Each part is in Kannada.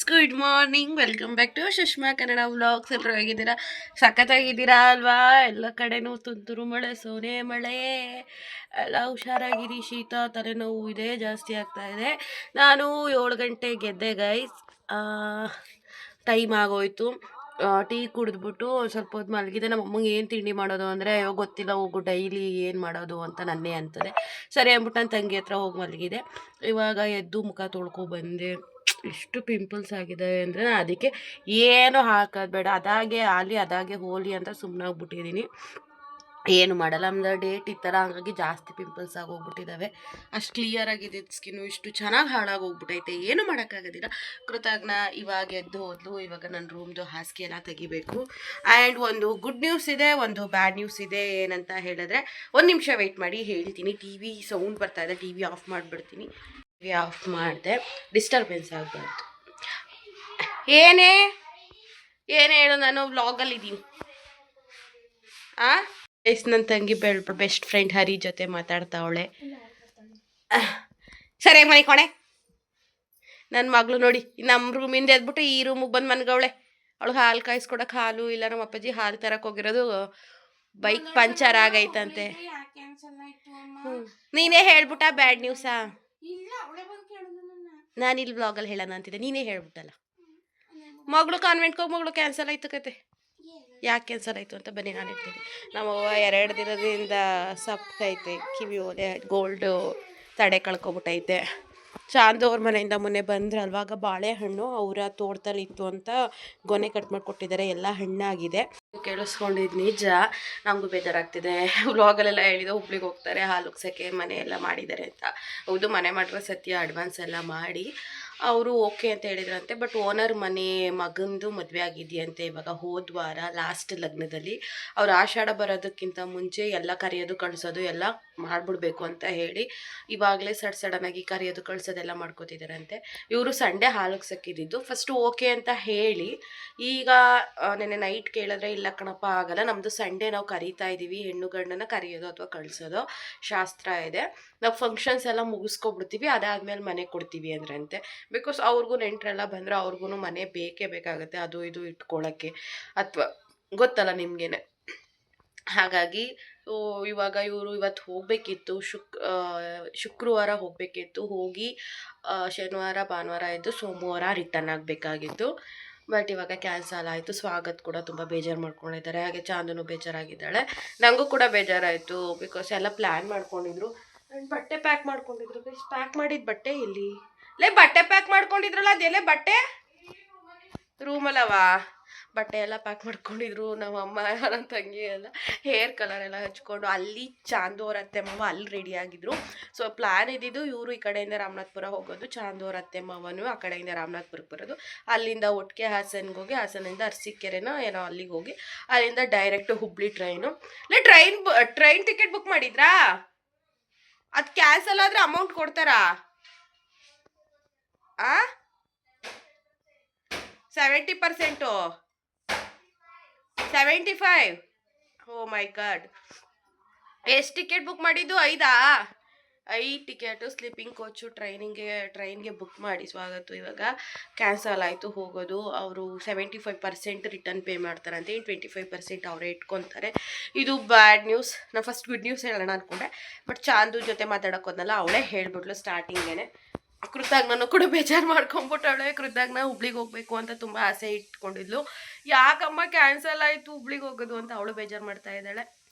Good morning, welcome back to Sushma Kannada vlogs. ಎಲ್ಲರೂ ಹೇಗಿದ್ದೀರಾ? ಸಖತ್ತಾಗಿದ್ದೀರಾ ಅಲ್ವಾ? ಎಲ್ಲ ಕಡೆನೂ ತುಂತುರು ಮಳೆ, ಸೋನೆ ಮಳೆ, ಎಲ್ಲ ಹುಷಾರಾಗಿರಿ. ಶೀತ, ತಲೆನೋವು ಇದೇ ಜಾಸ್ತಿ ಆಗ್ತಾ ಇದೆ. ನಾನು 7 ಗಂಟೆಗೆ ಗೆದ್ದೆ ಗೈಸ್. ಟೈಮ್ ಆಗೋಯ್ತು. ಟೀ ಕುಡಿದ್ಬಿಟ್ಟು ಸ್ವಲ್ಪ ಹೊತ್ತು ಮಲಗಿದೆ. ನಮ್ಮ ಅಮ್ಮಂಗೆ ಏನು ತಿಂಡಿ ಮಾಡೋದು ಅಂದರೆ ಗೊತ್ತಿಲ್ಲ, ಹೋಗು ಡೈಲಿ ಏನು ಮಾಡೋದು ಅಂತ ನನ್ನೇ ಅಂತದೆ. ಸರಿ ಅಂದ್ಬಿಟ್ಟು ನನ್ನ ತಂಗಿ ಹತ್ರ ಹೋಗಿ ಮಲಗಿದೆ. ಇವಾಗ ಎದ್ದು ಮುಖ ತೊಳ್ಕೊಬಂದೆ. ಎಷ್ಟು ಪಿಂಪಲ್ಸ್ ಆಗಿದೆ ಅಂದರೆ ನಾನು ಅದಕ್ಕೆ ಏನು ಹಾಕೋದು ಬೇಡ, ಅದಾಗೆ ಆಲಿ ಅದಾಗೆ ಹೋಲಿ ಅಂತ ಸುಮ್ಮನಾಗ್ಬಿಟ್ಟಿದ್ದೀನಿ. ಏನು ಮಾಡಲ್ಲ, ನಮ್ದು ಡೇಟ್ ಈ ಥರ, ಹಂಗಾಗಿ ಜಾಸ್ತಿ ಪಿಂಪಲ್ಸ್ ಆಗೋಗ್ಬಿಟ್ಟಿದ್ದಾವೆ. ಅಷ್ಟು ಕ್ಲಿಯರ್ ಆಗಿದೆ ಸ್ಕಿನ್ನು, ಇಷ್ಟು ಚೆನ್ನಾಗಿ ಹಾಳಾಗೋಗ್ಬಿಟ್ಟೈತೆ. ಏನು ಮಾಡೋಕ್ಕಾಗೋದಿಲ್ಲ. ಕೃತಜ್ಞ ಇವಾಗ ಎದ್ದು ಹೋದ್ಲು. ಇವಾಗ ನನ್ನ ರೂಮ್ದು ಹಾಸಿಗೆ ಎಲ್ಲ ತೆಗಿಬೇಕು. ಆ್ಯಂಡ್ ಒಂದು ಗುಡ್ ನ್ಯೂಸ್ ಇದೆ, ಒಂದು ಬ್ಯಾಡ್ ನ್ಯೂಸ್ ಇದೆ. ಏನಂತ ಹೇಳಿದ್ರೆ, ಒಂದು ನಿಮಿಷ ವೆಯ್ಟ್ ಮಾಡಿ ಹೇಳ್ತೀನಿ. ಟಿ ವಿ ಸೌಂಡ್ ಬರ್ತಾ ಇದೆ, ಟಿ ವಿ ಆಫ್ ಮಾಡಿಬಿಡ್ತೀನಿ. ಟಿ ವಿ ಆಫ್ ಮಾಡಿದೆ, ಡಿಸ್ಟರ್ಬೆನ್ಸ್ ಆಗಬಾರ್ದು. ಏನೇ ಹೇಳು, ನಾನು ವ್ಲಾಗಲ್ಲಿದ್ದೀನಿ. ನನ್ನ ತಂಗಿ ಬೆಸ್ಟ್ ಫ್ರೆಂಡ್ ಹರಿ ಜೊತೆ ಮಾತಾಡ್ತಾವಳೆ. ಸರಿ ಮನೆ ಕೊಣೆ. ನನ್ನ ಮಗಳು ನೋಡಿ, ನಮ್ಮ ರೂಮಿಂದ ಎದ್ಬಿಟ್ಟು ಈ ರೂಮಿಗೆ ಬಂದು ಮನ್ಗವಳೆ. ಅವಳು ಹಾಲು ಕಾಯಿಸ್ಕೊಡಕ್ಕೆ ಹಾಲು ಇಲ್ಲ, ನಮ್ಮ ಅಪ್ಪಾಜಿ ಹಾಲು ತರಕ್ಕೆ ಹೋಗಿರೋದು, ಬೈಕ್ ಪಂಚರ್ ಆಗೈತಂತೆ. ನೀನೇ ಹೇಳ್ಬಿಟ್ಟ ಬ್ಯಾಡ್ ನ್ಯೂಸಾ? ನಾನು ಇಲ್ಲಿ ವ್ಲಾಗಲ್ಲಿ ಹೇಳೋಣ ಅಂತಿದ್ದೆ, ನೀನೇ ಹೇಳ್ಬಿಟ್ಟಲ್ಲ. ಮಗಳು ಕಾನ್ವೆಂಟ್ಗೆ ಹೋಗಿ ಮಗಳು ಕ್ಯಾನ್ಸಲ್ ಆಯ್ತು ಕತೆ. ಯಾಕೆ ಕ್ಯಾನ್ಸಲ್ ಆಯಿತು ಅಂತ ಬನ್ನಿ ನಾನು ಹೇಳ್ತೀನಿ. ನಮ್ಮವ್ವ 2 ದಿನದಿಂದ ಸಪ್ಪೈತೆ, ಕಿವಿ ಓಲೆ ಗೋಲ್ಡು ತಡೆ ಕಳ್ಕೊಬಿಟ್ಟೈತೆ. ಚಾಂದು ಅವ್ರ ಮನೆಯಿಂದ ಮೊನ್ನೆ ಬಂದ್ರೆ ಅಲ್ವಾಗ ಬಾಳೆಹಣ್ಣು ಅವರ ತೋಟದಲ್ಲಿ ಇತ್ತು ಅಂತ ಗೊನೆ ಕಟ್ ಮಾಡಿಕೊಟ್ಟಿದ್ದಾರೆ, ಎಲ್ಲ ಹಣ್ಣಾಗಿದೆ. ಕೇಳಿಸ್ಕೊಂಡಿದ್ದು ನಿಜ, ನಮಗೂ ಬೇಜಾರಾಗ್ತಿದೆ. ವ್ಲಾಗಲ್ಲೆಲ್ಲ ಹೇಳಿದೆ ಹುಬ್ಳಿಗೆ ಹೋಗ್ತಾರೆ, ಹಾಲು ಉಗ್ಸೋಕ್ಕೆ ಮನೆ ಎಲ್ಲ ಮಾಡಿದ್ದಾರೆ ಅಂತ. ಹೌದು, ಮನೆ ಮಾಡಿರೋ ಸತ್ಯ ಅಡ್ವಾನ್ಸ್ ಎಲ್ಲ ಮಾಡಿ ಅವರು ಓಕೆ ಅಂತ ಹೇಳಿದ್ರಂತೆ. ಬಟ್ ಓನರ್ ಮನೆ ಮಗಂದು ಮದುವೆ ಆಗಿದೆಯಂತೆ ಇವಾಗ, ಹೋದ ವಾರ ಲಾಸ್ಟ್ ಲಗ್ನದಲ್ಲಿ. ಅವ್ರು ಆಷಾಢ ಬರೋದಕ್ಕಿಂತ ಮುಂಚೆ ಎಲ್ಲ ಕರೆಯೋದು ಕಳಿಸೋದು ಎಲ್ಲ ಮಾಡಿಬಿಡ್ಬೇಕು ಅಂತ ಹೇಳಿ ಇವಾಗಲೇ ಸಡನ್ನಾಗಿ ಕರೆಯೋದು ಕಳಿಸೋದೆಲ್ಲ ಮಾಡ್ಕೋತಿದ್ದಾರಂತೆ. ಇವರು ಸಂಡೇ ಹಾಲುಗ್ಸಕ್ಕಿದ್ದು ಫಸ್ಟು ಓಕೆ ಅಂತ ಹೇಳಿ, ಈಗ ನೆನ್ನೆ ನೈಟ್ ಕೇಳಿದ್ರೆ ಇಲ್ಲ ಕಣಪ್ಪ ಆಗಲ್ಲ, ನಮ್ಮದು ಸಂಡೇ ನಾವು ಕರೀತಾ ಇದ್ದೀವಿ, ಹೆಣ್ಣು ಗಂಡನ ಕರೆಯೋದು ಅಥವಾ ಕಳಿಸೋದು ಶಾಸ್ತ್ರ ಇದೆ, ನಾವು ಫಂಕ್ಷನ್ಸ್ ಎಲ್ಲ ಮುಗಿಸ್ಕೊಬಿಡ್ತೀವಿ, ಅದಾದಮೇಲೆ ಮನೆ ಕೊಡ್ತೀವಿ ಅಂದ್ರಂತೆ. ಬಿಕಾಸ್ ಅವ್ರಿಗೂ ನೆಂಟರೆಲ್ಲ ಬಂದರೆ ಅವ್ರಿಗೂ ಮನೆ ಬೇಕೇ ಬೇಕಾಗುತ್ತೆ, ಅದು ಇದು ಇಟ್ಕೊಳ್ಳೋಕ್ಕೆ, ಅಥವಾ ಗೊತ್ತಲ್ಲ ನಿಮಗೇನೆ. ಹಾಗಾಗಿ ಇವಾಗ ಇವರು ಇವತ್ತು ಹೋಗಬೇಕಿತ್ತು, ಶುಕ್ರವಾರ ಹೋಗಬೇಕಿತ್ತು. ಹೋಗಿ ಶನಿವಾರ ಭಾನುವಾರ ಇದ್ದು ಸೋಮವಾರ ರಿಟರ್ನ್ ಆಗಬೇಕಾಗಿತ್ತು. ಬಟ್ ಇವಾಗ ಕ್ಯಾನ್ಸಲ್ ಆಯಿತು. ಸ್ವಾಗತ್ ಕೂಡ ತುಂಬ ಬೇಜಾರು ಮಾಡ್ಕೊಂಡಿದ್ದಾರೆ, ಹಾಗೆ ಚಾಂದನು ಬೇಜಾರಾಗಿದ್ದಾಳೆ. ನನಗೂ ಕೂಡ ಬೇಜಾರಾಯಿತು, ಬಿಕಾಸ್ ಎಲ್ಲ ಪ್ಲ್ಯಾನ್ ಮಾಡ್ಕೊಂಡಿದ್ರು. ಬಟ್ಟೆ ಪ್ಯಾಕ್ ಮಾಡ್ಕೊಂಡಿದ್ರು. ಪ್ಯಾಕ್ ಮಾಡಿದ ಬಟ್ಟೆ ಇಲ್ಲಿ ಬಟ್ಟೆ ಪ್ಯಾಕ್ ಮಾಡ್ಕೊಂಡಿದ್ರಲ್ಲ, ಅದೆಲ್ಲ ಬಟ್ಟೆ ರೂಮಲ್ಲವಾ? ಬಟ್ಟೆ ಎಲ್ಲ ಪ್ಯಾಕ್ ಮಾಡ್ಕೊಂಡಿದ್ರು. ನಮ್ಮ ಅಮ್ಮ ನನ್ನ ತಂಗಿ ಎಲ್ಲ ಹೇರ್ ಕಲರ್ ಎಲ್ಲ ಹಚ್ಕೊಂಡು ಅಲ್ಲಿ ಚಾಂದು ಅವ್ರ ಅತ್ತೆ ಮಾವ ಅಲ್ಲಿ ರೆಡಿ ಆಗಿದ್ರು. ಸೊ ಪ್ಲ್ಯಾನ್ ಇದ್ದಿದ್ದು ಇವರು ಈ ಕಡೆಯಿಂದ ರಾಮನಾಥ್ಪುರ ಹೋಗೋದು, ಚಾಂದು ಅವ್ರ ಅತ್ತೆ ಮಾವನು ಆ ಕಡೆಯಿಂದ ರಾಮನಾಥ್ಪುರಕ್ಕೆ ಬರೋದು, ಅಲ್ಲಿಂದ ಒಟ್ಟಿಗೆ ಹಾಸನ್ಗೆ ಹೋಗಿ, ಹಾಸನಿಂದ ಅರಸೀಕೆರೆನೋ ಏನೋ ಅಲ್ಲಿಗೆ ಹೋಗಿ, ಅಲ್ಲಿಂದ direct Hubli train. Train ticket book ಮಾಡಿದ್ರಾ? ಅದು ಕ್ಯಾನ್ಸಲ್ ಆದರೆ ಅಮೌಂಟ್ ಕೊಡ್ತಾರಾ? 70%, 75? ಓ ಮೈ ಗಾಡ್. ಎಷ್ಟು ಟಿಕೆಟ್ ಬುಕ್ ಮಾಡಿದ್ದು? 5 ಟಿಕೆಟು ಸ್ಲೀಪಿಂಗ್ ಕೋಚು ಟ್ರೈನ್ಗೆ ಬುಕ್ ಮಾಡಿ ಸ್ವಾಗತ ಇವಾಗ ಕ್ಯಾನ್ಸಲ್ ಆಯಿತು ಹೋಗೋದು. ಅವರು 75% ರಿಟರ್ನ್ ಪೇ ಮಾಡ್ತಾರಂತೆ, 25% ಅವರೇ ಇಟ್ಕೊತಾರೆ. ಇದು ಬ್ಯಾಡ್ ನ್ಯೂಸ್. ನಾನು ಫಸ್ಟ್ ಗುಡ್ ನ್ಯೂಸ್ ಹೇಳೋಣ ಅಂದ್ಕೊಂಡೆ, ಬಟ್ ಚಾಂದು ಜೊತೆ ಮಾತಾಡೋಕೋದ್ನಲ್ಲ, ಅವಳೇ ಹೇಳ್ಬಿಟ್ಲು ಸ್ಟಾರ್ಟಿಂಗೇನೆ. ಕೃತಜ್ಞನೂ ಕೂಡ ಬೇಜಾರು ಮಾಡ್ಕೊಂಬಿಟ್ಟವಳೆ. ಕೃತಜ್ಞ ಹುಬ್ಳಿಗೆ ಹೋಗಬೇಕು ಅಂತ ತುಂಬ ಆಸೆ ಇಟ್ಕೊಂಡಿದ್ಲು. ಯಾಕಮ್ಮ ಕ್ಯಾನ್ಸಲ್ ಆಯಿತು ಹುಬ್ಳಿಗೆ ಹೋಗೋದು ಅಂತ ಅವಳು ಬೇಜಾರು ಮಾಡ್ತಾ ಇದ್ದಾಳೆ.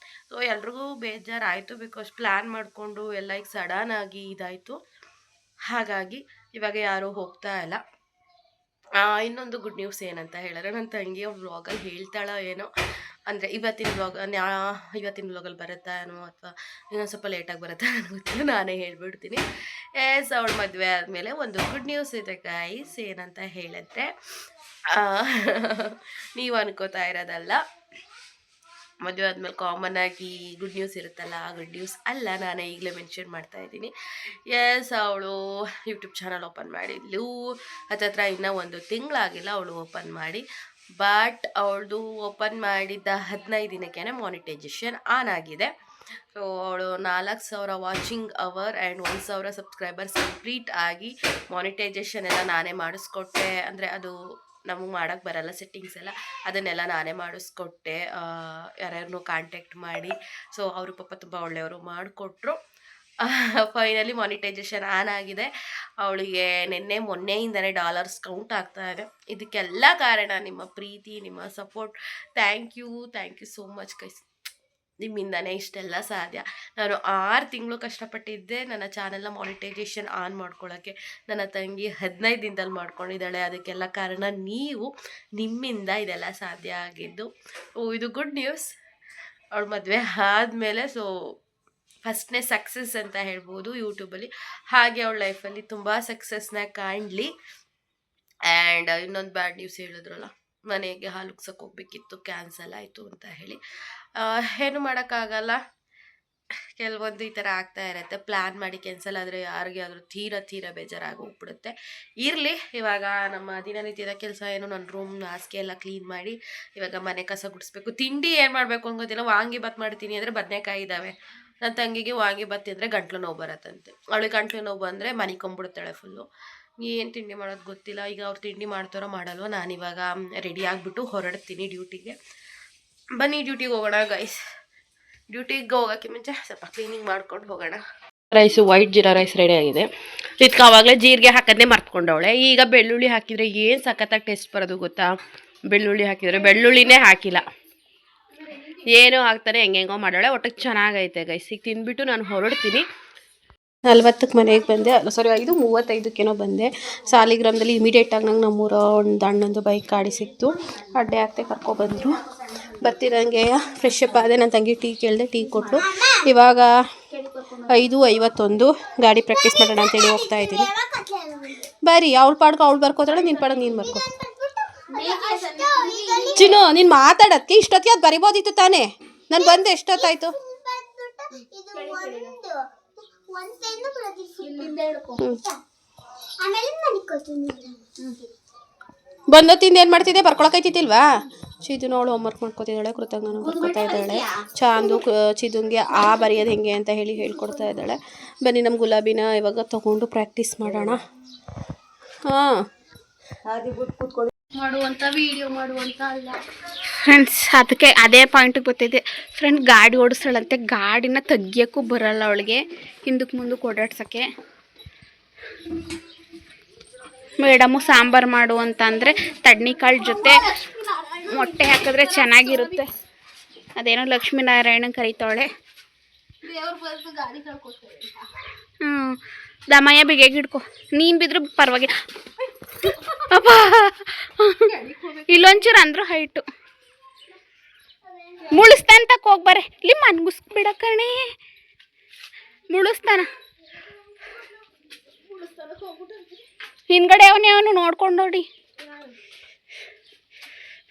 ಸೊ ಎಲ್ರಿಗೂ ಬೇಜಾರಾಯಿತು, ಬಿಕಾಸ್ ಪ್ಲ್ಯಾನ್ ಮಾಡಿಕೊಂಡು ಎಲ್ಲ ಈಗ ಸಡನ್ ಆಗಿ ಇದಾಯಿತು. ಹಾಗಾಗಿ ಇವಾಗ ಯಾರೂ ಹೋಗ್ತಾ ಇಲ್ಲ. ಇನ್ನೊಂದು ಗುಡ್ ನ್ಯೂಸ್ ಏನಂತ ಹೇಳಿದ್ರೆ, ನನ್ನ ತಂಗಿ ವ್ಲಾಗಲ್ಲಿ ಹೇಳ್ತಾಳೋ ಏನೋ, ಅಂದರೆ ಇವತ್ತಿನ ವ್ಲಾಗಲ್ಲಿ ಬರುತ್ತಾ ಏನೋ, ಅಥವಾ ಇನ್ನೊಂದು ಸ್ವಲ್ಪ ಲೇಟಾಗಿ ಬರುತ್ತಾ ಅನ್ನೋ ಗೊತ್ತಿಲ್ಲ, ನಾನೇ ಹೇಳ್ಬಿಡ್ತೀನಿ. ಅವಳ ಮದುವೆ ಆದಮೇಲೆ ಒಂದು ಗುಡ್ ನ್ಯೂಸ್ ಇದೆ ಗೈಸ್. ಏನಂತ ಹೇಳಿದ್ರೆ, ನೀವು ಅನ್ಕೋತಾ ಇರೋದಲ್ಲ, ಮದುವೆ ಆದಮೇಲೆ ಕಾಮನ್ ಆಗಿ ಗುಡ್ ನ್ಯೂಸ್ ಇರುತ್ತಲ್ಲ, ಆ ಗುಡ್ ನ್ಯೂಸ್ ಅಲ್ಲ, ನಾನೇ ಈಗಲೇ ಮೆನ್ಷನ್ ಮಾಡ್ತಾ ಇದ್ದೀನಿ. ಅವಳು ಯೂಟ್ಯೂಬ್ ಚಾನಲ್ ಓಪನ್ ಮಾಡಿದ್ಲು. ಹತ್ತತ್ರ ಇನ್ನೂ 1 ತಿಂಗಳಾಗಿಲ್ಲ ಅವಳು ಓಪನ್ ಮಾಡಿ. ಬಟ್ ಅವಳದು ಓಪನ್ ಮಾಡಿದ್ದ 15 ದಿನಕ್ಕೇ ಮಾನಿಟೈಸೇಷನ್ ಆನ್ ಆಗಿದೆ. ಸೊ ಅವಳು 4,000 watching our and 1,000 subscribers complete ಆಗಿ ಮಾನಿಟೈಸೇಷನ್ ಎಲ್ಲ ನಾನೇ ಮಾಡಿಸ್ಕೊಟ್ಟೆ. ಅಂದರೆ ಅದು ನಮಗೆ ಮಾಡೋಕ್ಕೆ ಬರಲ್ಲ ಸೆಟ್ಟಿಂಗ್ಸ್ ಎಲ್ಲ, ಅದನ್ನೆಲ್ಲ ನಾನೇ ಮಾಡಿಸ್ಕೊಟ್ಟೆ ಯಾರ್ಯಾರನ್ನೂ ಕಾಂಟ್ಯಾಕ್ಟ್ ಮಾಡಿ. ಸೊ ಅವರು ಪಾಪ ತುಂಬ ಒಳ್ಳೆಯವರು ಮಾಡಿಕೊಟ್ರು. ಫೈನಲಿ ಮಾನಿಟೈಸೇಷನ್ ಆನ್ ಆಗಿದೆ. ಅವಳಿಗೆ ಮೊನ್ನೆಯಿಂದನೇ ಡಾಲರ್ಸ್ ಕೌಂಟ್ ಆಗ್ತಾ ಇದೆ. ಇದಕ್ಕೆಲ್ಲ ಕಾರಣ ನಿಮ್ಮ ಪ್ರೀತಿ, ನಿಮ್ಮ support. Thank you so much guys. ನಿಮ್ಮಿಂದನೇ ಇಷ್ಟೆಲ್ಲ ಸಾಧ್ಯ. ನಾನು 6 ತಿಂಗಳು ಕಷ್ಟಪಟ್ಟಿದ್ದೆ ನನ್ನ ಚಾನೆಲ್ನ ಮಾನಿಟೈಸೇಷನ್ ಆನ್ ಮಾಡ್ಕೊಳ್ಳೋಕ್ಕೆ. ನನ್ನ ತಂಗಿ 15 ದಿನದಲ್ಲಿ ಮಾಡ್ಕೊಂಡಿದ್ದಾಳೆ. ಅದಕ್ಕೆಲ್ಲ ಕಾರಣ ನೀವು, ನಿಮ್ಮಿಂದ ಇದೆಲ್ಲ ಸಾಧ್ಯ ಆಗಿದ್ದು. ಇದು ಗುಡ್ ನ್ಯೂಸ್. ಅವಳ ಮದುವೆ ಆದಮೇಲೆ ಸೊ ಫಸ್ಟ್ನೇ ಸಕ್ಸಸ್ ಅಂತ ಹೇಳ್ಬೋದು ಯೂಟ್ಯೂಬಲ್ಲಿ. ಹಾಗೆ ಅವಳ ಲೈಫಲ್ಲಿ ತುಂಬ ಸಕ್ಸಸ್ನ ಕಾಣಲಿ. ಆ್ಯಂಡ್ ಇನ್ನೊಂದು ಬ್ಯಾಡ್ ನ್ಯೂಸ್ ಹೇಳಿದ್ರಲ್ಲ, ಮನೆಗೆ ಹಾಲು ಉಗ್ಸಕ್ಕೆ ಹೋಗ್ಬೇಕಿತ್ತು, ಕ್ಯಾನ್ಸಲ್ ಆಯಿತು ಅಂತ ಹೇಳಿ. ಏನು ಮಾಡೋಕ್ಕಾಗಲ್ಲ, ಕೆಲವೊಂದು ಈ ಥರ ಆಗ್ತಾ ಇರುತ್ತೆ. ಪ್ಲ್ಯಾನ್ ಮಾಡಿ ಕ್ಯಾನ್ಸಲ್ ಆದರೆ ಯಾರಿಗೆ ಆದರೂ ತೀರ ಬೇಜಾರಾಗಿ ಹೋಗ್ಬಿಡುತ್ತೆ. ಇರಲಿ, ಇವಾಗ ನಮ್ಮ ದಿನನಿತ್ಯದ ಕೆಲಸ ಏನು, ನನ್ನ ರೂಮ್ ಹಾಸಿಗೆ ಎಲ್ಲ ಕ್ಲೀನ್ ಮಾಡಿ ಇವಾಗ ಮನೆ ಕಸ ಗುಡಿಸ್ಬೇಕು. ತಿಂಡಿ ಏನು ಮಾಡಬೇಕು ಅನ್ಕೋತಿಲ್ಲ. ವಾಂಗಿಬಾತ್ ಮಾಡ್ತೀನಿ ಅಂದರೆ ಬದನೆಕಾಯಿ ಇದ್ದಾವೆ. ನನ್ನ ತಂಗಿಗೆ ವಾಂಗಿಬಾತ್ ತಿಂದರೆ ಗಂಟ್ಲು ನೋವು ಬರತ್ತಂತೆ. ಅವಳಿಗೆ ಗಂಟ್ಲು ನೋವು ಬಂದರೆ ಮನಿಕೊಂಬಿಡ್ತಾಳೆ ಫುಲ್ಲು. ಏನು ತಿಂಡಿ ಮಾಡೋದು ಗೊತ್ತಿಲ್ಲ. ಈಗ ಅವ್ರು ತಿಂಡಿ ಮಾಡ್ತಾರೋ ಮಾಡಲ್ವೋ. ನಾನಿವಾಗ ರೆಡಿ ಆಗಿಬಿಟ್ಟು ಹೊರಡ್ತೀನಿ ಡ್ಯೂಟಿಗೆ. ಬನ್ನಿ ಡ್ಯೂಟಿಗೆ ಹೋಗೋಣ ಗೈಸ್. ಡ್ಯೂಟಿಗೆ ಹೋಗೋಕ್ಕೆ ಮುಂಚೆ ಸ್ವಲ್ಪ ಕ್ಲೀನಿಂಗ್ ಮಾಡ್ಕೊಂಡು ಹೋಗೋಣ. Rice white jeera rice ready ಆಗಿದೆ. ಇದಕ್ಕೆ ಆವಾಗಲೇ ಜೀರಿಗೆ ಹಾಕೋದನ್ನೇ ಮರ್ತ್ಕೊಂಡವಳೆ. ಈಗ ಬೆಳ್ಳುಳ್ಳಿ ಹಾಕಿದರೆ ಏನು ಸಖತ್ತಾಗಿ ಟೇಸ್ಟ್ ಬರೋದು ಗೊತ್ತಾ. ಬೆಳ್ಳುಳ್ಳಿ ಹಾಕಿದರೆ ಬೆಳ್ಳುಳ್ಳಿನೇ ಹಾಕಿಲ್ಲ, ಏನೋ ಹಾಕ್ತಾರೆ ಹೆಂಗೆಂಗೋ ಮಾಡೋಳೆ. ಒಟ್ಟಿಗೆ ಚೆನ್ನಾಗೈತೆ ಗೈಸ್. ಈಗ ತಿಂದ್ಬಿಟ್ಟು ನಾನು ಹೊರಡ್ತೀನಿ. 40ಕ್ಕೆ ಮನೆಗೆ ಬಂದೆ, ಸಾರಿ 5:35 ಬಂದೆ. ಸಾಲಿಗ್ರಾಮದಲ್ಲಿ ಇಮಿಡಿಯೇಟಾಗಿ ನಂಗೆ ನಮ್ಮೂರ ಒಂದು ಅಣ್ಣಂದು ಬೈಕ್ ಗಾಡಿ ಸಿಕ್ತು. ಅಡ್ಡೆ ಹಾಕ್ತೆ ಕರ್ಕೊಬಂದರು. ಬರ್ತಿರಂಗೆ ಫ್ರೆಶ್ ಅಪ್ ಆದೆ. ನನ್ನ ತಂಗಿ ಟೀ ಕೇಳಿದೆ, ಟೀ ಕೊಟ್ಟರು. ಇವಾಗ 5:51 ಗಾಡಿ ಪ್ರಾಕ್ಟೀಸ್ ಮಾಡೋಣ ಅಂತೇಳಿ ಹೋಗ್ತಾ ಇದ್ದೀನಿ. ಬರೀ ಅವಳು ಪಾಡ್ಕೊ ಅವಳು ಬರ್ಕೋತಾಳೆ, ನಿನ್ನ ಪಾಡೋ ನೀನು ಬರ್ಕೊ. ಚಿನ್ನು ನೀನು ಮಾತಾಡೋದಕ್ಕೆ ಇಷ್ಟೊತ್ತಿಗೆ ಅದು ಬರಿಬೋದಿತ್ತು ತಾನೇ. ನಾನು ಬಂದೆ ಎಷ್ಟೊತ್ತಾಯ್ತು. ಬಂದ ತಿಂದು ಏನು ಮಾಡ್ತಿದ್ದೆ, ಬರ್ಕೊಳಕೈತಿಲ್ವಾ. ಚಿದುನ ಅವಳು ಹೋಮ್ವರ್ಕ್ ಮಾಡ್ಕೊತಿದ್ದಾಳೆ, ಕೃತಜ್ಞನ ಬರ್ಕೊತಾ ಇದ್ದಾಳೆ. ಚಾಂದು ಚಿದುಂಗೆ ಆ ಬರೆಯೋದು ಹೆಂಗೆ ಅಂತ ಹೇಳಿ ಹೇಳ್ಕೊಡ್ತಾ ಇದ್ದಾಳೆ. ಬನ್ನಿ ನಮ್ಮ ಗುಲಾಬಿನ ಇವಾಗ ತಗೊಂಡು ಪ್ರಾಕ್ಟೀಸ್ ಮಾಡೋಣ. ಹಾಂ, ಮಾಡುವಂಥ ವೀಡಿಯೋ ಮಾಡುವಂಥ ಅಲ್ಲ ಫ್ರೆಂಡ್ಸ್. ಅದಕ್ಕೆ ಅದೇ ಪಾಯಿಂಟಿಗೆ ಗೊತ್ತಿದೆ ಫ್ರೆಂಡ್. ಗಾಡಿ ಓಡಿಸ್ತಾಳಂತೆ, ಗಾಡಿನ ತೆಗಿಯೋಕ್ಕೂ ಬರಲ್ಲ ಅವಳಿಗೆ, ಹಿಂದಕ್ಕೆ ಮುಂದಕ್ಕೆ ಓಡಾಡ್ಸೋಕ್ಕೆ. ಮೇಡಮು ಸಾಂಬಾರು ಮಾಡು ಅಂತ ಅಂದರೆ ತಡ್ನಿಕಾಳು ಜೊತೆ ಮೊಟ್ಟೆ ಹಾಕಿದ್ರೆ ಚೆನ್ನಾಗಿರುತ್ತೆ. ಅದೇನೋ ಲಕ್ಷ್ಮೀನಾರಾಯಣನ್ ಕರೀತಾವಳೆ. ದಮಯ್ಯ ಬಿಗಿಯಾಗಿ ಹಿಡ್ಕೊ, ನೀನು ಬಿದ್ರು ಪರವಾಗಿ. ಅಪ್ಪ ಇಲ್ಲೊಂಚೂರು ಅಂದ್ರು ಹೈಟು ಮುಳಿಸ್ತಾನಂತಕ್ಕೆ ಹೋಗ್ಬಾರೆ. ಇಲ್ಲಿ ಮನ್ಗುಸ್ಬಿಡ ಕಣೆ, ಮುಳಿಸ್ತಾನ. ಹಿಂದ್ಗಡೆ ಅವನು ನೋಡ್ಕೊಂಡು ನೋಡಿ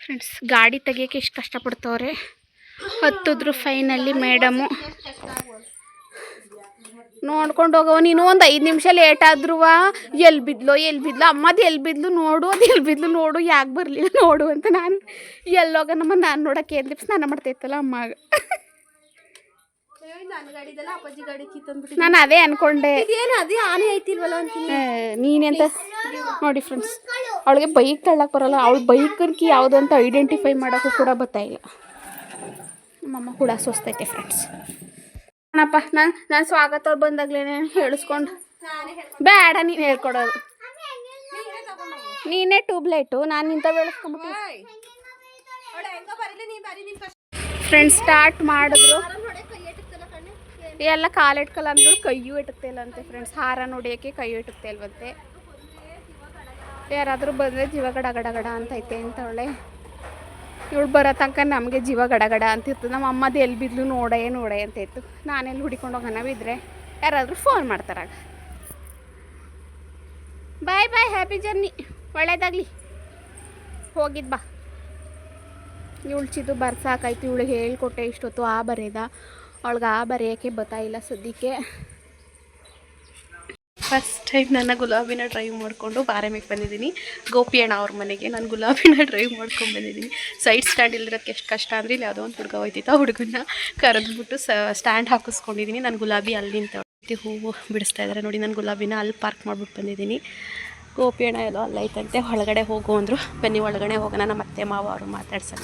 ಫ್ರೆಂಡ್ಸ್. ಗಾಡಿ ತೆಗಿಯೋಕ್ಕೆ ಎಷ್ಟು ಕಷ್ಟಪಡ್ತವ್ರೆ. ಹತ್ತಿದ್ರು ಫೈನಲ್ಲಿ ಮೇಡಮು ನೋಡ್ಕೊಂಡು ಹೋಗವ. ನೀನು ಒಂದು 5 ನಿಮಿಷ ಲೇಟ್ ಆದ್ರೂ ಎಲ್ಲಿ ಬಿದ್ಲು ಅಮ್ಮದು ಎಲ್ಲಿ ಬಿದ್ಲು ನೋಡು, ಅದು ಎಲ್ಲಿ ಬಿದ್ಲು ನೋಡು, ಯಾಕೆ ಬರಲಿಲ್ಲ ನೋಡು ಅಂತ ನಾನು ಎಲ್ಲೋಗ ನಾನು ನೋಡೋಕ್ಕೆ ಎಲ್ಲಿ ಸ್ನಾನ ಮಾಡ್ತಾಯಿತ್ತಲ್ಲ ಅಮ್ಮಾಗ. ನಾನು ಅದೇ ಅನ್ಕೊಂಡೆ, ಅದೇ ಆನೆ ಐತಿಲ್ವಲ್ಲ ಅಂತೀನಿ. ನೀನೆಂತ ನೋಡಿ ಫ್ರೆಂಡ್ಸ್, ಅವಳಿಗೆ ಬೈಕ್ ತಳ್ಳಕ್ಕೆ ಬರೋಲ್ಲ. ಅವಳು ಬೈಕರ್ಕಿ ಯಾವುದು ಅಂತ ಐಡೆಂಟಿಫೈ ಮಾಡೋಕ್ಕೂ ಕೂಡ ಗೊತ್ತಾಯಿಲ್ಲ. ನಮ್ಮಮ್ಮ ಕೂಡ ಸೋಸ್ತೈತೆ ಫ್ರೆಂಡ್ಸ್. ಅಪ್ಪ ನಾನು ಸ್ವಾಗತ ಬಂದಾಗಲೇ ಹೇಳಿಸ್ಕೊಂಡು ಬೇಡ ನೀನು ಹೇಳ್ಕೊಡೋದು. ನೀನೇ ಟ್ಯೂಬ್ಲೈಟು, ನಾನು ನಿಂತ ಬೆಳೆಸ್ಕೊಂಡ್ಬಿಟ್ಟು ಫ್ರೆಂಡ್ಸ್ ಸ್ಟಾರ್ಟ್ ಮಾಡಿದ್ರು. ಎಲ್ಲ ಕಾಲಿಟ್ಕಲ್ಲ ಅಂದ್ರು ಕೈಯೂ ಇಟ್ಟುತ್ತೆ ಇಲ್ಲಂತೆ ಫ್ರೆಂಡ್ಸ್. ಹಾರ ನೋಡಿಯೋಕ್ಕೆ ಕೈಯೂ ಇಟ್ಟುತ್ತೆ ಇಲ್ವಂತೆ. ಯಾರಾದರೂ ಬಂದರೆ ಜೀವ ಗಡ ಅಂತೈತೆ ಅಂತವಳೆ. ಇವಳು ಬರೋ ತನಕ ನಮಗೆ ಜೀವ ಗಡ ಅಂತಿತ್ತು. ನಮ್ಮ ಅಮ್ಮದು ಎಲ್ಲಿ ಬಿದ್ಲು ನೋಡೇ ಅಂತ ಇತ್ತು. ನಾನೆಲ್ಲಿ ಹುಡಿಕೊಂಡು ಹೋಗೋಣ ಬಿದ್ದರೆ ಯಾರಾದರೂ ಫೋನ್ ಮಾಡ್ತಾರಾಗ. ಬಾಯ್ ಹ್ಯಾಪಿ ಜರ್ನಿ, ಒಳ್ಳೇದಾಗಲಿ. ಹೋಗಿದ್ದು ಬಾ. ಇವಳು ಚಿದು ಬರ್ಸಾಕಾಯ್ತು. ಇವಳಿಗೆ ಹೇಳ್ಕೊಟ್ಟೆ ಇಷ್ಟೊತ್ತು ಆ ಬರೆಯೋದ. ಅವಳಿಗೆ ಆ ಬರೆಯೋಕ್ಕೆ ಗೊತ್ತಾಯಿಲ್ಲ ಸದ್ಯಕ್ಕೆ. ಫಸ್ಟ್ ಟೈಮ್ ನನ್ನ ಗುಲಾಬಿನ ಡ್ರೈವ್ ಮಾಡಿಕೊಂಡು ಬಾರೆಮೆಗೆ ಬಂದಿದ್ದೀನಿ. ಗೋಪಿ ಅಣ್ಣ ಅವ್ರ ಮನೆಗೆ ನಾನು ಗುಲಾಬಿನ ಡ್ರೈವ್ ಮಾಡ್ಕೊಂಡು ಬಂದಿದ್ದೀನಿ. ಸೈಡ್ ಸ್ಟ್ಯಾಂಡ್ ಇಲ್ದಿರೋಕ್ಕೆ ಎಷ್ಟು ಕಷ್ಟ ಅಂದರೆ ಇಲ್ಲಿ ಯಾವುದೋ ಒಂದು ಹುಡುಗ ಹೋಯ್ತಿತ್ತು. ಆ ಹುಡುಗನ ಕರೆದ್ಬಿಟ್ಟು ಸ್ಟ್ಯಾಂಡ್ ಹಾಕಿಸ್ಕೊಂಡಿದ್ದೀನಿ. ನಾನು ಗುಲಾಬಿ ಅಲ್ಲಿ ನಿಂತ ಹೂವು ಬಿಡಿಸ್ತಾ ಇದ್ದಾರೆ ನೋಡಿ. ನಾನು ಗುಲಾಬಿನ ಅಲ್ಲಿ ಪಾರ್ಕ್ ಮಾಡಿಬಿಟ್ಟು ಬಂದಿದ್ದೀನಿ. ಗೋಪಿ ಅಣ್ಣ ಎಲ್ಲೋ ಅಲ್ಲೈತಂತೆ, ಒಳಗಡೆ ಹೋಗು ಅಂದರು. ಬನ್ನಿ ಒಳಗಡೆ ಹೋಗೋಣ, ನಮ್ಮ ಅತ್ತೆ ಮಾವ ಅವರು ಮಾತಾಡ್ಸೋಣ.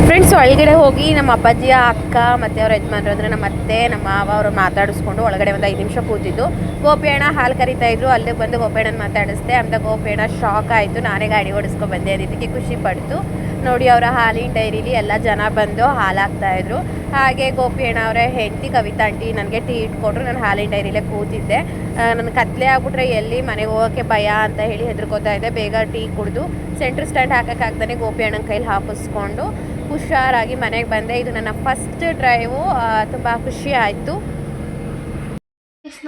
ಫ್ರೆಂಡ್ಸ್ ಒಳಗಡೆ ಹೋಗಿ ನಮ್ಮ ಅಪ್ಪಾಜಿಯ ಅಕ್ಕ ಮತ್ತು ಅವ್ರ ಯಜಮಾನ್ರು ಅಂದರೆ ನಮ್ಮ ಅತ್ತೆ ನಮ್ಮ ಮಾವ ಅವರು ಮಾತಾಡಿಸ್ಕೊಂಡು ಒಳಗಡೆ ಒಂದು 5 ನಿಮಿಷ ಕೂತಿದ್ದು. ಗೋಪಿ ಅಣ್ಣ ಹಾಲು ಕರಿತಾಯಿದ್ರು. ಅಲ್ಲಿಗೆ ಬಂದು ಗೋಪಿ ಅಣ್ಣನ ಮಾತಾಡಿಸ್ದೆ. ಆಮೇಲೆ ಗೋಪಿ ಅಣ್ಣ ಶಾಕ್ ಆಯಿತು. ನಾನೇ ಗಾಡಿ ಓಡಿಸ್ಕೊಂಡು ಬಂದೆ ಅದಕ್ಕೆ ಖುಷಿ ಪಡ್ತು ನೋಡಿ. ಅವರ ಹಾಲಿನ ಡೈರಿಲಿ ಎಲ್ಲ ಜನ ಬಂದು ಹಾಲು ಹಾಕ್ತಾಯಿದ್ರು. ಹಾಗೆ ಗೋಪಿ ಅಣ್ಣ ಅವರ ಹೆಂಡತಿ ಕವಿತಾ ಆಂಟಿ ನನಗೆ ಟೀ ಇಟ್ಕೊಟ್ರು. ನಾನು ಹಾಲಿನ ಡೈರಿಲೇ ಕೂತಿದ್ದೆ. ನನ್ನ ಕತ್ಲೆ ಆಗ್ಬಿಟ್ರೆ ಎಲ್ಲಿ ಮನೆಗೆ ಹೋಗೋಕ್ಕೆ ಭಯ ಅಂತ ಹೇಳಿ ಹೆದರ್ಕೋತಾ ಇದ್ದೆ. ಬೇಗ ಟೀ ಕುಡಿದು ಸೆಂಟ್ರ್ ಸ್ಟ್ಯಾಂಡ್ ಹಾಕೋಕ್ಕಾಗ್ದೇ ಗೋಪಿ ಅಣ್ಣನ ಕೈಲಿ ಹಾಕಿಸ್ಕೊಂಡು ಹುಷಾರಾಗಿ ಮನೆಗೆ ಬಂದೆ. ಇದು ನನ್ನ ಫಸ್ಟ್ ಡ್ರೈವು. ತುಂಬ ಖುಷಿ ಆಯಿತು.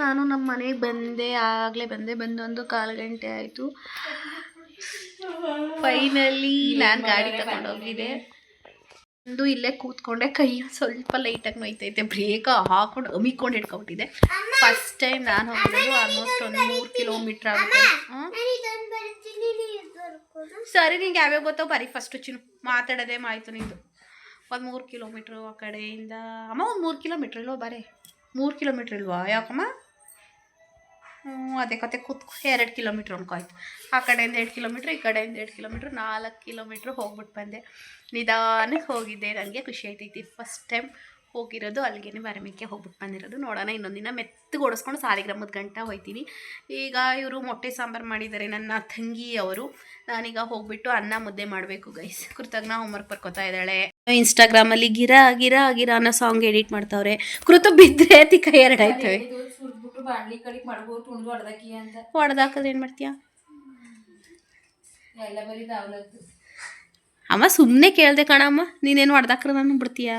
ನಾನು ನಮ್ಮ ಮನೆಗೆ ಬಂದೆ, ಆಗಲೇ ಬಂದು 1 ಗಂಟೆ ಆಯಿತು. ಫೈನಲಿ ನಾನು ಗಾಡಿ ತಗೊಂಡೋಗಿದ್ದೆ. ಇಲ್ಲೇ ಕೂತ್ಕೊಂಡೆ. ಕೈ ಸ್ವಲ್ಪ ಲೈಟಾಗಿ ನೋಯ್ತೈತೆ. ಬ್ರೇಕ್ ಹಾಕೊಂಡು ಅಮಿಕೊಂಡು ಹಿಡ್ಕೊಬಿಟ್ಟಿದೆ. ಫಸ್ಟ್ ಟೈಮ್ ನಾನು ಹೋಗಿರೋದು ಆಲ್ಮೋಸ್ಟ್ ಒಂದು 3 ಕಿಲೋಮೀಟ್ರ್ ಆಗುತ್ತೆ. ಸರಿ ನಿಂಗೆ ಯಾವ್ಯಾವ ಗೊತ್ತೋ ಬರೀ ಫಸ್ಟು ಚಿನ್ನು ಮಾತಾಡೋದೇ ಮಾಯ್ತು ನಿಂದು. ಒಂದು 3 ಕಿಲೋಮೀಟ್ರು ಆ ಕಡೆಯಿಂದ ಅಮ್ಮ. ಒಂದು 3 ಕಿಲೋಮೀಟ್ರ್ ಇಲ್ವೋ? ಬರೀ 3 ಕಿಲೋಮೀಟ್ರ್ ಇಲ್ವಾ? ಯಾಕಮ್ಮ? ಅದೇ ಕತೆ ಕೂತ್ಕೊ. 2 ಕಿಲೋಮೀಟ್ರ್ ಅನ್ಕೋಯ್ತು. ಆ ಕಡೆಯಿಂದ 2 ಕಿಲೋಮೀಟ್ರ್, ಈ ಕಡೆಯಿಂದ 2 ಕಿಲೋಮೀಟ್ರ್, 4 ಕಿಲೋಮೀಟ್ರ್ ಹೋಗ್ಬಿಟ್ಟು ಬಂದೆ. ನಿಧಾನಕ್ಕೆ ಹೋಗಿದ್ದೆ. ನನಗೆ ಖುಷಿ ಆಯ್ತೈತಿ. ಫಸ್ಟ್ ಟೈಮ್ ಹೋಗಿರೋದು ಅಲ್ಲಿಗೆ ಬಾರೆಮೆಕ್ಕೆ ಹೋಗ್ಬಿಟ್ಟು ಬಂದಿರೋದು. ನೋಡೋಣ ಇನ್ನೊಂದಿನ ಮೆತ್ತಗೆ ಓಡಿಸ್ಕೊಂಡು ಸಾಲಿಗ್ರಾಮದ ಗಂಟ ಹೋಗ್ತೀನಿ. ಈಗ ಇವರು ಮೊಟ್ಟೆ ಸಾಂಬಾರು ಮಾಡಿದ್ದಾರೆ ನನ್ನ ತಂಗಿಯವರು. ನಾನೀಗ ಹೋಗ್ಬಿಟ್ಟು ಅನ್ನ ಮುದ್ದೆ ಮಾಡಬೇಕು ಗೈಸ್. ಕೃತಜ್ಞ ಹೋಮ್ವರ್ಕ್ ಬರ್ಕೋತಾ ಇದ್ದಾಳೆ. ಇನ್ಸ್ಟಾಗ್ರಾಮಲ್ಲಿ ಗಿರ ಗಿರ ಗಿರ ಅನ್ನೋ ಸಾಂಗ್ ಎಡಿಟ್ ಮಾಡ್ತಾವ್ರೆ. ಕೃತ ಬಿದ್ದರೆ ಅತಿ ಕೈ 2 ಆಯ್ತವೆ. ಹೊಡೆದಾಕಿದ್ರೆ ಏನು ಮಾಡ್ತೀಯಾ ಅಮ್ಮ? ಸುಮ್ಮನೆ ಕೇಳ್ದೆ ಕಣಮ್ಮ. ನೀನೇನು ಹೊಡೆದಾಕ್ರ ನಾನು ಬಿಡ್ತೀಯಾ?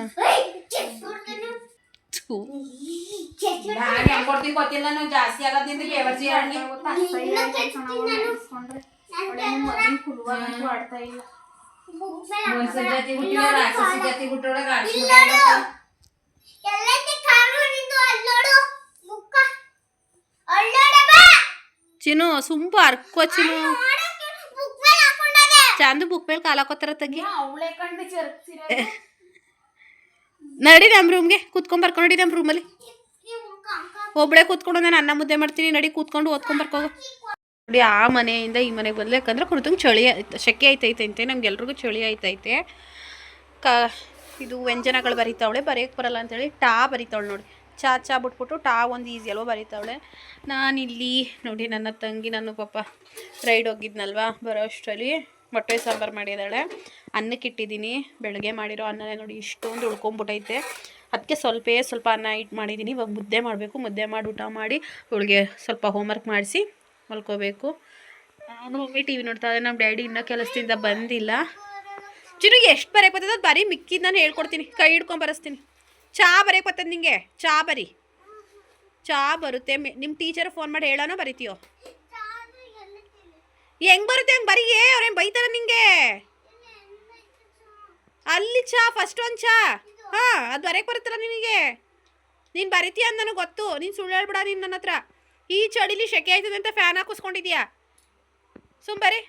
ಚಿನ್ನು ಸುಂಬು ಅರ್ಕೋ ಚಿನ್ನು. ಚಾಂದು ಬುಕ್ ಮೇಲೆ ಕಾಲು ಹಾಕೋತಾರ ತಗ್ಗಿ. ನಡಿ ನಮ್ಮ ರೂಮ್ಗೆ ಕೂತ್ಕೊಂಡ್ ನಡಿ. ನಮ್ಮ ರೂಮಲ್ಲಿ ಒಬ್ಬಳೆ ಕೂತ್ಕೊಂಡು ನಾನು ಅನ್ನ ಮುದ್ದೆ ಮಾಡ್ತೀನಿ. ನಡಿ ಕೂತ್ಕೊಂಡು ಓದ್ಕೊಂಬರ್ಕೋಗು ನೋಡಿ. ಆ ಮನೆಯಿಂದ ಈ ಮನೆಗೆ ಬಂದ್ಲೆ. ಯಾಕಂದ್ರೆ ಕುರ್ತಂಗೆ ಚಳಿ ಸೆಕೆ ಆಯ್ತೈತೆ. ನಮ್ಗೆಲ್ರಿಗೂ ಚಳಿ ಆಯ್ತೈತೆ. ಇದು ವ್ಯಂಜನಗಳು ಬರೀತಾವಳೆ. ಬರೆಯೋಕ್ಕೆ ಬರಲ್ಲ ಅಂತೇಳಿ ಟಾ ಬರೀತಾವಳೆ ನೋಡಿ. ಚಾ ಬಿಟ್ಬಿಟ್ಟು ಟಾ ಒಂದು ಈಸಿ ಅಲ್ವ ಬರೀತಾವಳೆ. ನಾನಿಲ್ಲಿ ನೋಡಿ ನನ್ನ ತಂಗಿ ನಾನು ಪಾಪ ರೈಡ್ ಹೋಗಿದ್ನಲ್ವ, ಬರೋ ಅಷ್ಟರಲ್ಲಿ ಮೊಟ್ಟೆ ಸಾಂಬಾರು ಮಾಡಿದ್ದಾಳೆ. ಅನ್ನಕ್ಕೆ ಇಟ್ಟಿದ್ದೀನಿ. ಬೆಳಗ್ಗೆ ಮಾಡಿರೋ ಅನ್ನನೇ ನೋಡಿ ಇಷ್ಟೊಂದು ಉಳ್ಕೊಂಬಿಟ್ಟೈತೆ. ಅದಕ್ಕೆ ಸ್ವಲ್ಪ ಅನ್ನ ಇಟ್ಟು ಮಾಡಿದ್ದೀನಿ. ಇವಾಗ ಮುದ್ದೆ ಮಾಡಬೇಕು. ಮುದ್ದೆ ಮಾಡಿ ಊಟ ಮಾಡಿ ಅವಳಿಗೆ ಸ್ವಲ್ಪ ಹೋಮ್ವರ್ಕ್ ಮಾಡಿಸಿ ಮಲ್ಕೋಬೇಕು. ನಾನು ಮಮ್ಮಿ ಟಿ ವಿ ನೋಡ್ತಾ ಇದ್ದೆ. ನಮ್ಮ ಡ್ಯಾಡಿ ಇನ್ನೂ ಕೆಲಸದಿಂದ ಬಂದಿಲ್ಲ. ಚಿನ್ನಿಗೆ ಎಷ್ಟು ಬರೆಯಕ್ಕೆ ಬರ್ತದೆ ಅದು ಬರೀ ಮಿಕ್ಕಿದ್ದು ನಾನು ಹೇಳ್ಕೊಡ್ತೀನಿ. ಕೈ ಹಿಡ್ಕೊಂಡು ಬರೆಸ್ತೀನಿ. ಚಾ ಬರೆಯಕ್ಕೆ ಬರ್ತದೆ ನಿಂಗೆ? ಚಾ ಬರುತ್ತೆ. ನಿಮ್ಮ ಟೀಚರ್ ಫೋನ್ ಮಾಡಿ ಹೇಳೋನೋ ಬರಿತೀಯೋ? ಹೆಂಗೆ ಬರುತ್ತೆ ಹಂಗೆ ಬರೀ. ಅವ್ರೇನು ಬೈತಾರೆ ನಿಂಗೆ? ಅಲ್ಲಿ ಚಾ ಫಸ್ಟ್ ಒಂದು ಚಾ. ಹಾಂ ಅದು ಬರೆಯಕ್ಕೆ ಬರುತ್ತಲ್ಲ ನಿನಗೆ. ನೀನು ಬರಿತೀಯ ಅಂತ ನನಗೆ ಗೊತ್ತು. ನೀನು ಸುಳ್ಳು ಹೇಳ್ಬಿಡ. ನೀನು ನನ್ನ ಹತ್ರ ಈ ಚಳಿಲಿ ಶೆಕೆ ಆಯ್ತದೆ ಅಂತ ಫ್ಯಾನ್ ಹಾಕಿಸ್ಕೊಂಡಿದ್ಯಾ? ಸುಂಬರಿ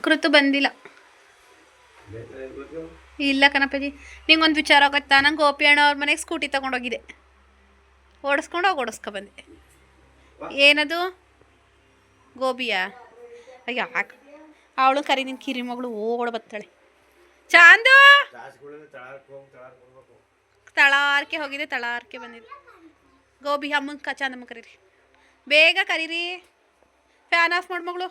ಕೃತು ಬಂದಿಲ್ಲ. ಇಲ್ಲ ಕಣಪ್ಪಾಜಿ. ನಿಂಗೊಂದು ವಿಚಾರ ಆಗುತ್ತಾ? ನಂಗೆ ಗೋಪಿ ಅಣ್ಣ ಅವ್ರ ಮನೆಗೆ ಸ್ಕೂಟಿ ತೊಗೊಂಡೋಗಿದೆ. ಓಡಿಸ್ಕೊ ಬಂದೆ. ಏನದು ಗೋಬಿಯಾ? ಯಾಕೆ ಅವಳು ಕರಿ ನಿನ್ನ ಕಿರಿ ಮಗಳು ಓಡ ಬತ್ತಾಳೆ. ಚಾಂದು ತಳಾರ್ಕೆ ಹೋಗಿದೆ. ತಳಾರ್ಕೆ ಬಂದಿದೆ. ಗೋಬಿ ಅಮ್ಮಂಗೆ ಚಾಂದಮ್ಮ ಕರೀರಿ. ಬೇಗ ಕರೀರಿ. ಫ್ಯಾನ್ ಆಫ್ ಮಾಡಿ ಮಗಳು.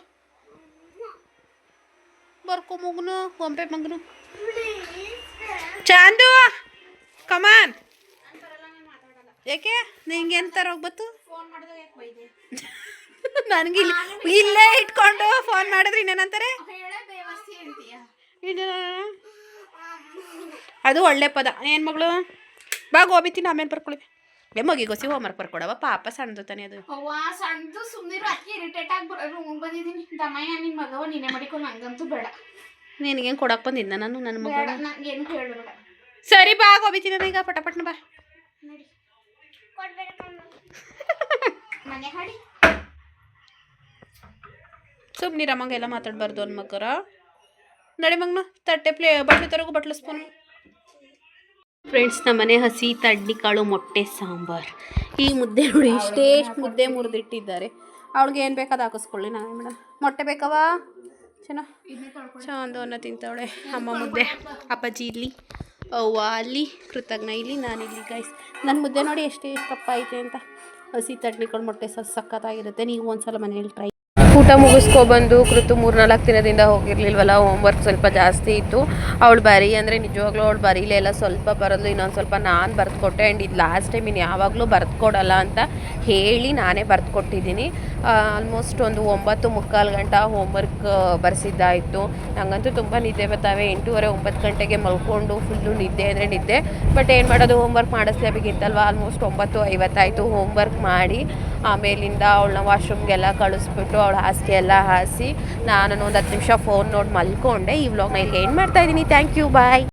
ಬರ್ಕೊ ಮಗನು ಗೊಂಪೆ ಮಗನು. ಚಾಂದು ಕಮಾನ್. ಯಾಕೆ ನಿಂಗೆ ಎಂತಾರ ಹೋಗ್ಬತ್ತು? ನನಗೆ ಇಲ್ಲೇ ಇಟ್ಕೊಂಡು ಫೋನ್ ಮಾಡಿದ್ರೆ ಇನ್ನೇನಂತಾರೆ? ಅದು ಒಳ್ಳೆ ಪದ. ಏನು ಮಗಳು ಬಾ ಗೋಬಿ ತಿನ್ನು ಆಮೇಲೆ ಬರ್ಕೊಳ್ಳಿ. ಮಗಿಗೋಸಿ ಹೋಮ್ವರ್ಕ್ ಬರ್ಕೊಡವ ಪಾಪ. ಸಣ್ಣದು ತಾನೆ ಅದು. ಸಣ್ಣದು ಸುಮ್ಮನಿರು. ಅದಕ್ಕೆ ಇರಿಟೇಟ್ ಆಗಿ ರೂಮ್ ಬಂದಿದ್ದೀನಿ. ದಮಯ್ಯ ನಿನ್ನ ಮಗವ ನೀನೇ ಮಾಡಿಕೊಂಡು ನಂಗಂತೂ ಬೇಡ. ನಿನಗೇನು ಕೊಡಕ್ಕೆ ಬಂದಿದ್ದ ನಾನು ನನ್ನ ಮಗ? ನಂಗೇನು ಹೇಳಬೇಡ. ಸರಿ ಬಾ ಗೋಬಿ ತಿನ್ನೋಣ ಈಗ ಪಟಪಟ್ನ ಬಾ. ಮನೆ ಹಾಡಿ ಸುಮ್ಮನೆ ರಮ್ಮಂಗೆಲ್ಲ ಮಾತಾಡಬಾರ್ದು ಅನ್ಮಕ್ಕರ ನಡಿ ಮಗ್ನ ತಟ್ಟೆ ಬಟ್ಲು ತರಗು ಬಟ್ಲು ಸ್ಪೂನ್. ಫ್ರೆಂಡ್ಸ್ ನಮ್ಮನೆ ಹಸಿ ತಡ್ನಿಕಾಳು ಮೊಟ್ಟೆ ಸಾಂಬಾರು. ಈ ಮುದ್ದೆ ನೋಡಿ ಇಷ್ಟೇ ಮುದ್ದೆ ಮುರಿದಿಟ್ಟಿದ್ದಾರೆ. ಅವಳಿಗೆ ಏನು ಬೇಕಾದ ಹಾಕಿಸ್ಕೊಳ್ಳಿ ನಾವೇ ಮೇಡಮ್. ಮೊಟ್ಟೆ ಬೇಕವಾ ಚಂದ ಅನ್ನ ತಿಂತಾವಳೆ. ಅಮ್ಮ ಮುದ್ದೆ, ಅಪ್ಪಾಜಿ ಇಲ್ಲಿ, ಅವ್ವ ಅಲ್ಲಿ, ಕೃತಜ್ಞ ಇಲ್ಲಿ, ನಾನಿಲ್ಲಿ ಗೈಸ್. ನನ್ನ ಮುದ್ದೆ ನೋಡಿ ಎಷ್ಟು ಕಪ್ಪ ಐತೆ ಅಂತ. ಹಸಿ ತಡ್ನಿಕಾಳು ಮೊಟ್ಟೆ ಸಕ್ಕತ್ತಾಗಿರುತ್ತೆ. ನೀವು ಒಂದ್ಸಲ ಮನೇಲಿ ಟ್ರೈ. ಊಟ ಮುಗಿಸ್ಕೊಬಂದು ಕೃತು 3-4 ದಿನದಿಂದ ಹೋಗಿರ್ಲಿಲ್ವಲ್ಲ, ಹೋಮ್ವರ್ಕ್ ಸ್ವಲ್ಪ ಜಾಸ್ತಿ ಇತ್ತು. ಅವಳು ಬರೀ ಅಂದರೆ ನಿಜವಾಗ್ಲೂ ಅವಳು ಬರೀಲೆಲ್ಲ ಸ್ವಲ್ಪ ಬರೋದು, ಇನ್ನೊಂದು ಸ್ವಲ್ಪ ನಾನು ಬರೆದುಕೊಟ್ಟೆ. ಆ್ಯಂಡ್ ಇದು ಲಾಸ್ಟ್ ಟೈಮ್ ಇನ್ನು ಯಾವಾಗಲೂ ಬರೆದುಕೊಡಲ್ಲ ಅಂತ ಹೇಳಿ ನಾನೇ ಬರೆದುಕೊಟ್ಟಿದ್ದೀನಿ. ಆಲ್ಮೋಸ್ಟ್ ಒಂದು 9-3 ಗಂಟೆ ಹೋಮ್ವರ್ಕ್ ಬರೆಸಿದ್ದಾಯಿತು. ನನಗಂತೂ ತುಂಬ ನಿದ್ದೆ ಬರ್ತಾವೆ. 8:30-9 ಗಂಟೆಗೆ ಮಲ್ಕೊಂಡು ಫುಲ್ಲು ನಿದ್ದೆ ಅಂದರೆ ನಿದ್ದೆ. ಬಟ್ ಏನು ಮಾಡೋದು, ಹೋಮ್ವರ್ಕ್ ಮಾಡಿಸ್ಲೇಬೇಕಿತ್ತಲ್ವ. ಆಲ್ಮೋಸ್ಟ್ 9:50 ಆಯಿತು ಹೋಮ್ವರ್ಕ್ ಮಾಡಿ. ಆಮೇಲಿಂದ ಅವಳನ್ನ ವಾಶ್ರೂಮ್ಗೆಲ್ಲ ಕಳಿಸ್ಬಿಟ್ಟು ಅವಳ ಹಾಸಿಗೆ ಎಲ್ಲ ಹಾಸಿ ನಾನು ಒಂದು 10 ನಿಮಿಷ ಫೋನ್ ನೋಡಿ ಮಲ್ಕೊಂಡೆ. ಈ ವ್ಲಾಗ್ನ ಇಲ್ಲಿ ಏನು ಮಾಡ್ತಾಯಿದ್ದೀನಿ. Thank you, bye.